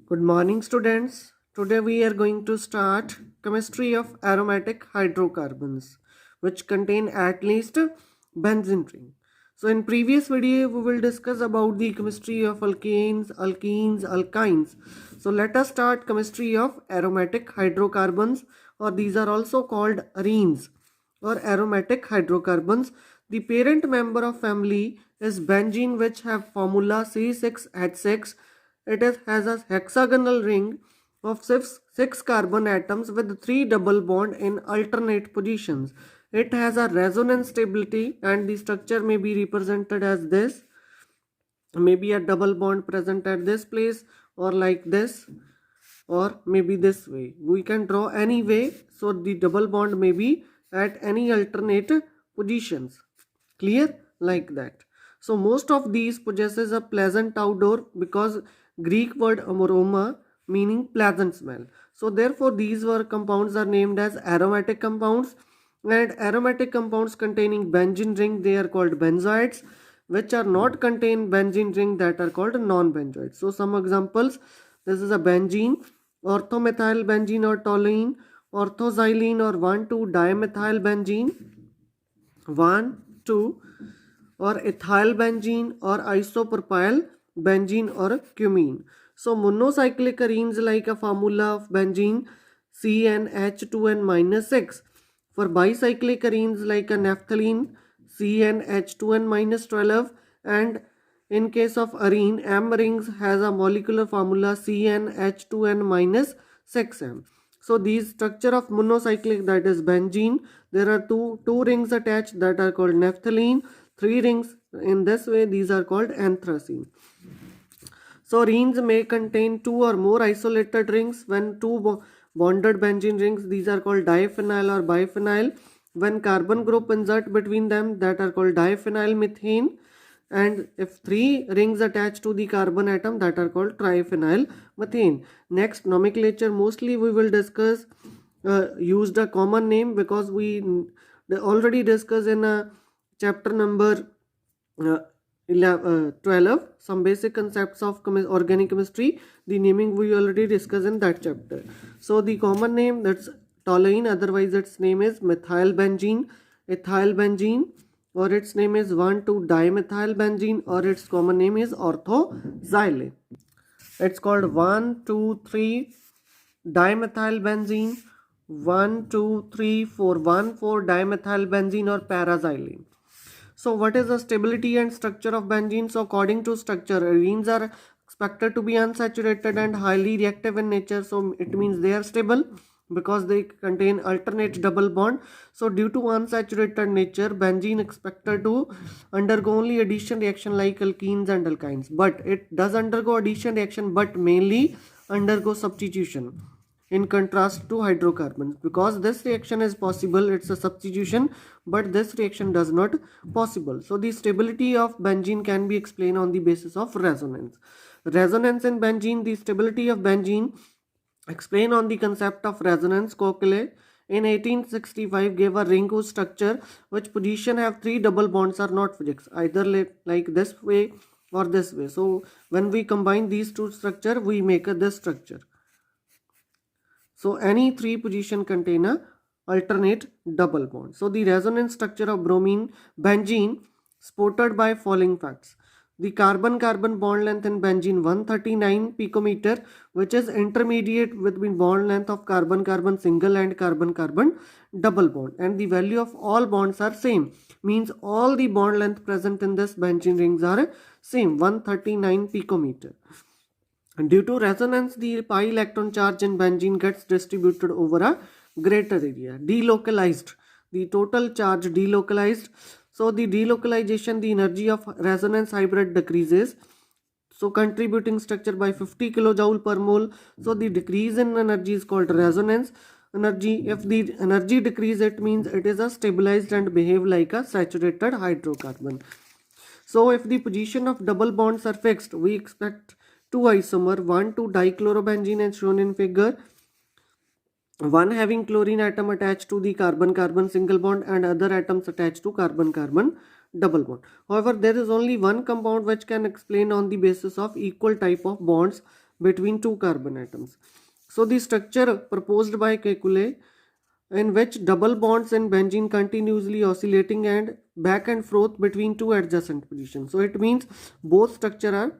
Good morning, students. Today we are going to start chemistry of aromatic hydrocarbons, which contain at least benzene ring. So in previous video we will discuss about the chemistry of alkanes, alkenes, alkynes. So let us start chemistry of aromatic hydrocarbons, or these are also called arenes or aromatic hydrocarbons. The parent member of family is benzene, which have formula C6H6. Has a hexagonal ring of six carbon atoms with three double bond in alternate positions. It has a resonance stability, and the structure may be represented as this. Maybe a double bond present at this place, or like this, or maybe this way. We can draw any way, so the double bond may be at any alternate positions. Clear? Like that. So most of these possesses a pleasant odor, because Greek word aroma meaning pleasant smell. So therefore these were compounds are named as aromatic compounds, and aromatic compounds containing benzene ring, they are called benzoids, which are not contain benzene ring, that are called non-benzoids. So some examples: this is a benzene, orthomethyl benzene or toluene, orthoxylene or 1,2-dimethyl benzene, 1,2, or ethyl benzene or isopropyl benzene or cumene. So monocyclic arenes like a formula of benzene CnH2n minus 6. For bicyclic arenes like a naphthalene CnH2n minus 12, and in case of arene, M rings has a molecular formula CnH2n minus 6m. So these structure of monocyclic, that is benzene, there are two rings attached, that are called naphthalene, three rings in this way, these are called anthracene. So arenes may contain two or more isolated rings. When two bonded benzene rings, these are called diphenyl or biphenyl. When carbon group insert between them, that are called diphenyl methane. And if three rings attached to the carbon atom, that are called triphenyl methane. Next, nomenclature, mostly we will discuss used a common name, because we already discussed in a chapter number 12 some basic concepts of organic chemistry. The naming we already discussed in that chapter. So the common name, that's toluene, otherwise its name is methyl benzene, ethyl benzene, or its name is 1,2-dimethyl benzene, or its common name is orthoxylane. It's called 1,2,3-dimethyl benzene, 1,2,3,4,1,4-dimethyl benzene, or paraxylene. So what is the stability and structure of benzene? So according to structure, arenes are expected to be unsaturated and highly reactive in nature. So it means they are stable because they contain alternate double bond. So due to unsaturated nature, benzene expected to undergo only addition reaction like alkenes and alkynes. But it does undergo addition reaction, but mainly undergo substitution, in contrast to hydrocarbons. Because this reaction is possible, it's a substitution, but this reaction does not possible. So the stability of benzene can be explained on the basis of resonance. Resonance in benzene, the stability of benzene explained on the concept of resonance. Koekele in 1865 gave a ring whose structure, which position have three double bonds, are not fixed, either like this way or this way. So when we combine these two structure, we make this structure. So any three position contain a alternate double bond. So the resonance structure of benzene supported by following facts. The carbon-carbon bond length in benzene 139 picometer, which is intermediate between bond length of carbon-carbon single and carbon-carbon double bond. And the value of all bonds are same. Means all the bond length present in this benzene rings are same, 139 picometer. And due to resonance, the pi electron charge in benzene gets distributed over a greater area. Delocalized, the total charge delocalized. So the delocalization, the energy of resonance hybrid decreases, so contributing structure by 50 kilojoule per mole. So the decrease in energy is called resonance energy. If the energy decrease, it means it is a stabilized and behave like a saturated hydrocarbon. So if the position of double bonds are fixed, we expect two isomer, 1,2-dichlorobenzene as shown in figure, one having chlorine atom attached to the carbon-carbon single bond and other atoms attached to carbon-carbon double bond. However, there is only one compound which can explain on the basis of equal type of bonds, between two carbon atoms. So the structure proposed by Kekulé, in which double bonds in benzene continuously oscillating and back and forth between two adjacent positions. So it means both structure are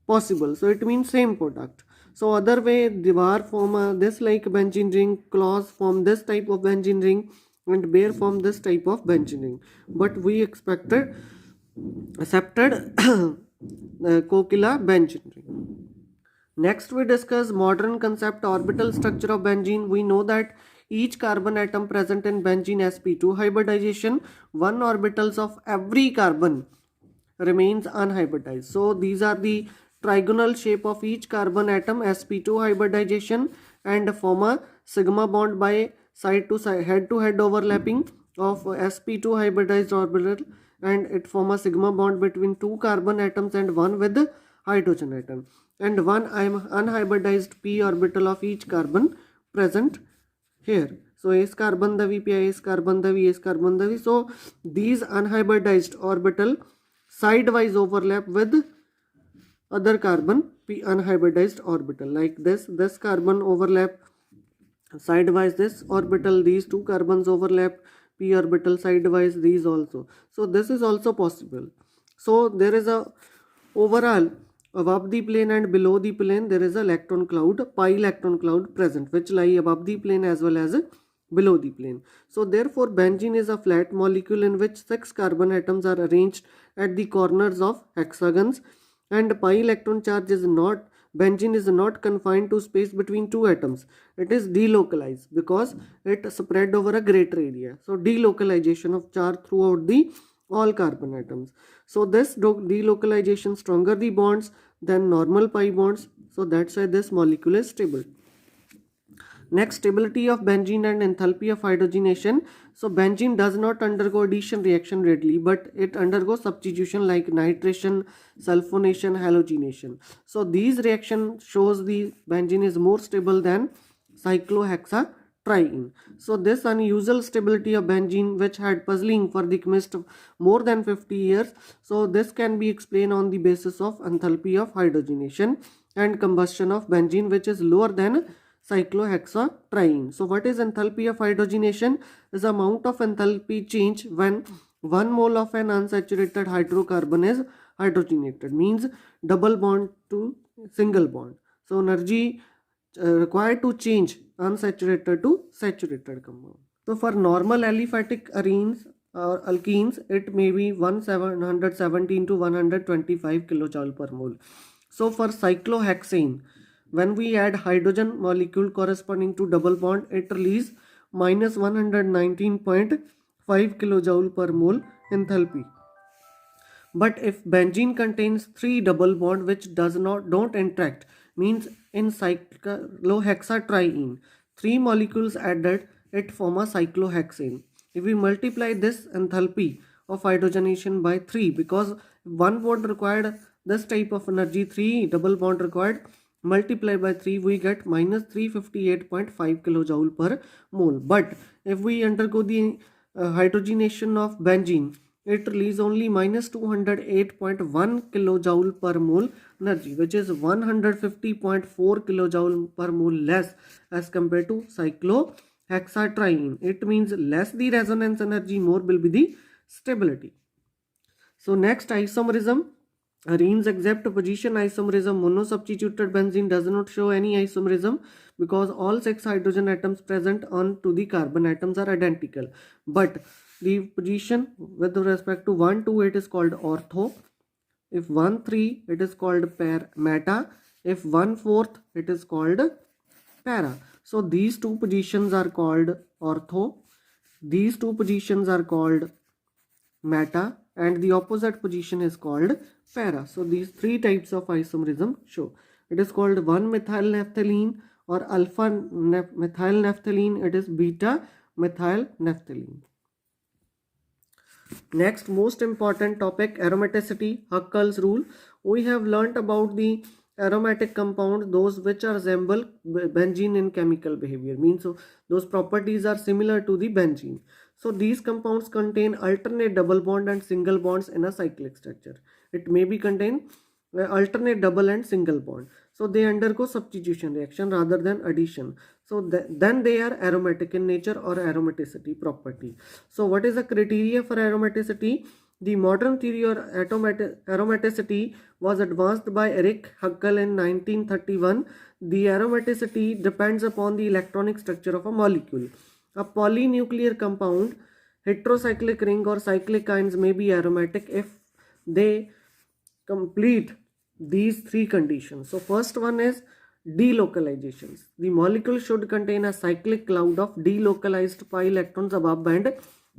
possible. So it means same product. So other way, Divar form this like benzene ring, clause form this type of benzene ring, and Baer form this type of benzene ring. But we accepted Kokila benzene ring. Next we discuss modern concept orbital structure of benzene. We know that each carbon atom present in benzene sp2 hybridization, one orbitals of every carbon remains unhybridized. So these are the trigonal shape of each carbon atom sp2 hybridization and form a sigma bond by side to side head to head overlapping of sp2 hybridized orbital, and it form a sigma bond between two carbon atoms and one with the hydrogen atom, and one unhybridized p orbital of each carbon present here. So S carbon davi pi S carbon davi S carbon davi. So these unhybridized orbital sidewise overlap with other carbon p unhybridized orbital, like this carbon overlap sidewise this orbital, these two carbons overlap p orbital sidewise, these also. So this is also possible. So there is a overall above the plane and below the plane there is a electron cloud, pi electron cloud present, which lie above the plane as well as below the plane. So therefore benzene is a flat molecule in which 6 carbon atoms are arranged at the corners of hexagons, and pi electron charge is not, benzene is not confined to space between two atoms. It is delocalized because it spread over a greater area. So delocalization of charge throughout the all carbon atoms. So this delocalization stronger the bonds than normal pi bonds. So that's why this molecule is stable. Next, stability of benzene and enthalpy of hydrogenation. So benzene does not undergo addition reaction readily, but it undergoes substitution like nitration, sulfonation, halogenation. So these reaction shows the benzene is more stable than cyclohexatriene. So this unusual stability of benzene, which had puzzling for the chemist more than 50 years, so this can be explained on the basis of enthalpy of hydrogenation and combustion of benzene, which is lower than cyclohexatriene. So what is enthalpy of hydrogenation? Is the amount of enthalpy change when 1 mole of an unsaturated hydrocarbon is hydrogenated, means double bond to single bond. So energy required to change unsaturated to saturated compound. So for normal aliphatic arenes or alkenes, it may be 1717 to 125 kilojoule per mole. So for cyclohexane, when we add hydrogen molecule corresponding to double bond, it release minus 119.5 kilojoule per mole enthalpy. But if benzene contains 3 double bond which don't interact, means in cyclohexatriene, 3 molecules added, it form a cyclohexane. If we multiply this enthalpy of hydrogenation by 3, because one bond required this type of energy, 3 double bond required, multiply by 3, we get minus 358.5 kilojoule per mole. But if we undergo the hydrogenation of benzene, it release only minus 208.1 kilojoule per mole energy, which is 150.4 kilojoule per mole less as compared to cyclohexatriene. It means less the resonance energy, more will be the stability. So next, isomerism. Arenes exact position isomerism. Monosubstituted benzene does not show any isomerism because all 6 hydrogen atoms present on to the carbon atoms are identical. But the position with respect to 1, 2, it is called ortho. If 1, 3, it is called meta. If 1, 4th, it is called para. So these two positions are called ortho. These two positions are called meta, and the opposite position is called para. So these 3 types of isomerism show. It is called 1-methyl-naphthalene or alpha-methyl-naphthalene. It is beta-methyl-naphthalene. Next, most important topic, aromaticity, Huckel's rule. We have learnt about the aromatic compound, those which are resemble benzene in chemical behavior, means so those properties are similar to the benzene. So these compounds contain alternate double bond and single bonds in a cyclic structure. It may be contain alternate double and single bond. So they undergo substitution reaction rather than addition. So then they are aromatic in nature or aromaticity property. So what is the criteria for aromaticity? The modern theory or aromaticity was advanced by Eric Huckel in 1931. The aromaticity depends upon the electronic structure of a molecule. A polynuclear compound, heterocyclic ring or cyclic ions may be aromatic if they complete these three conditions. So first one is delocalizations. The molecule should contain a cyclic cloud of delocalized pi electrons above and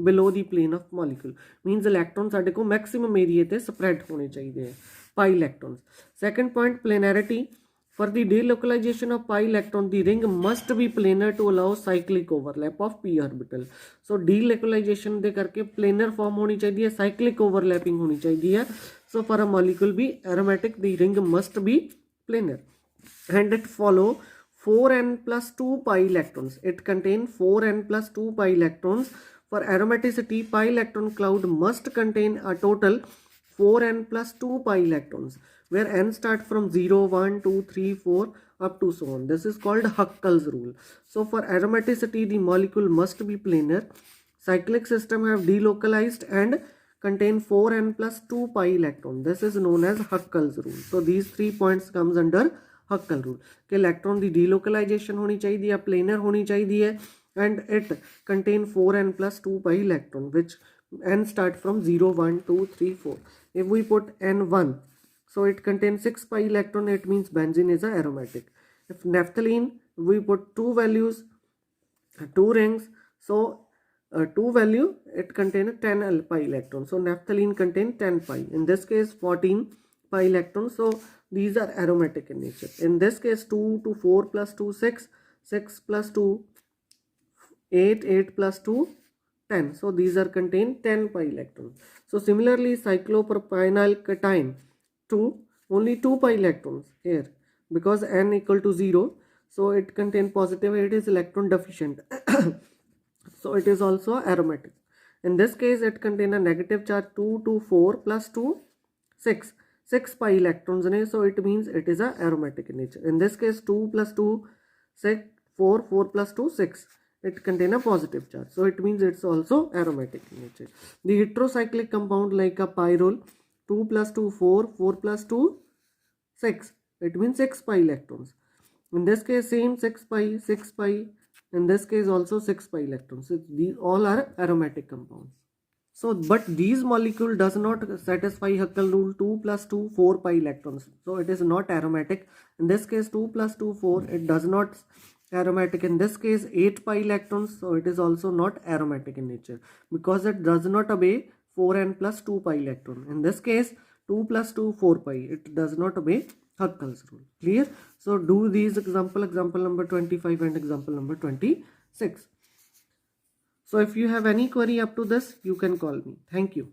below the plane of molecule. Means electrons ਸਾਡੇ को maximum area ਤੇ spread होने चाहिए हैं pi electrons. Second point, planarity. For the delocalization of pi electron, the ring must be planar to allow cyclic overlap of p orbital. So delocalization ਦੇ ਕਰਕੇ planar form होनी चाहिए है, cyclic overlapping होनी चाहिए है. So for a molecule be aromatic, the ring must be planar. And it follow 4n plus 2 pi electrons. It contain 4n plus 2 pi electrons. For aromaticity, pi electron cloud must contain a total 4n plus 2 pi electrons, where n start from 0, 1, 2, 3, 4 up to so on. This is called Huckel's rule. So for aromaticity, the molecule must be planar. Cyclic system have delocalized and contain 4n plus 2 pi electron. This is known as Huckel's rule. So these 3 points comes under Huckel rule. कि electron the delocalization होनी चाहिए, planar होनी चाहिए, and it contain 4n plus 2 pi electron, which n start from 0, 1, 2, 3, 4. If we put n1, so it contains 6 pi electron, it means benzene is a aromatic. If naphthalene, we put 2 values, 2 rings, so 2 value, it contains 10 pi electron. So naphthalene contain 10 pi. In this case 14 pi electrons. So these are aromatic in nature. In this case 2 to 4 plus 2 6, 6 plus 2 8, 8 plus 2 10. So these are contain 10 pi electrons. So similarly cyclopropanyl cation 2, only 2 pi electrons here because n equal to 0. So it contain positive, it is electron deficient. So it is also aromatic. In this case it contain a negative charge 2 to 4 plus 2 6. 6 pi electrons in it, so it means it is a aromatic in nature. In this case 2 plus 2 6, 4, 4 plus 2 6. It contain a positive charge, so it means it's also aromatic in nature. The heterocyclic compound like a pyrrole, 2 plus 2 4, 4 plus 2 6. It means 6 pi electrons. In this case same 6 pi, 6 pi. In this case also 6 pi electrons. So these all are aromatic compounds. So but these molecule does not satisfy Huckel rule 2 plus 2 4 pi electrons. So it is not aromatic. In this case 2 plus 2 4, it does not aromatic. In this case 8 pi electrons, so it is also not aromatic in nature because it does not obey 4n plus 2 pi electron. In this case 2 plus 2 4 pi, it does not obey Huckel's rule. Clear? So do these example number 25 and example number 26. So if you have any query up to this, you can call me. Thank you.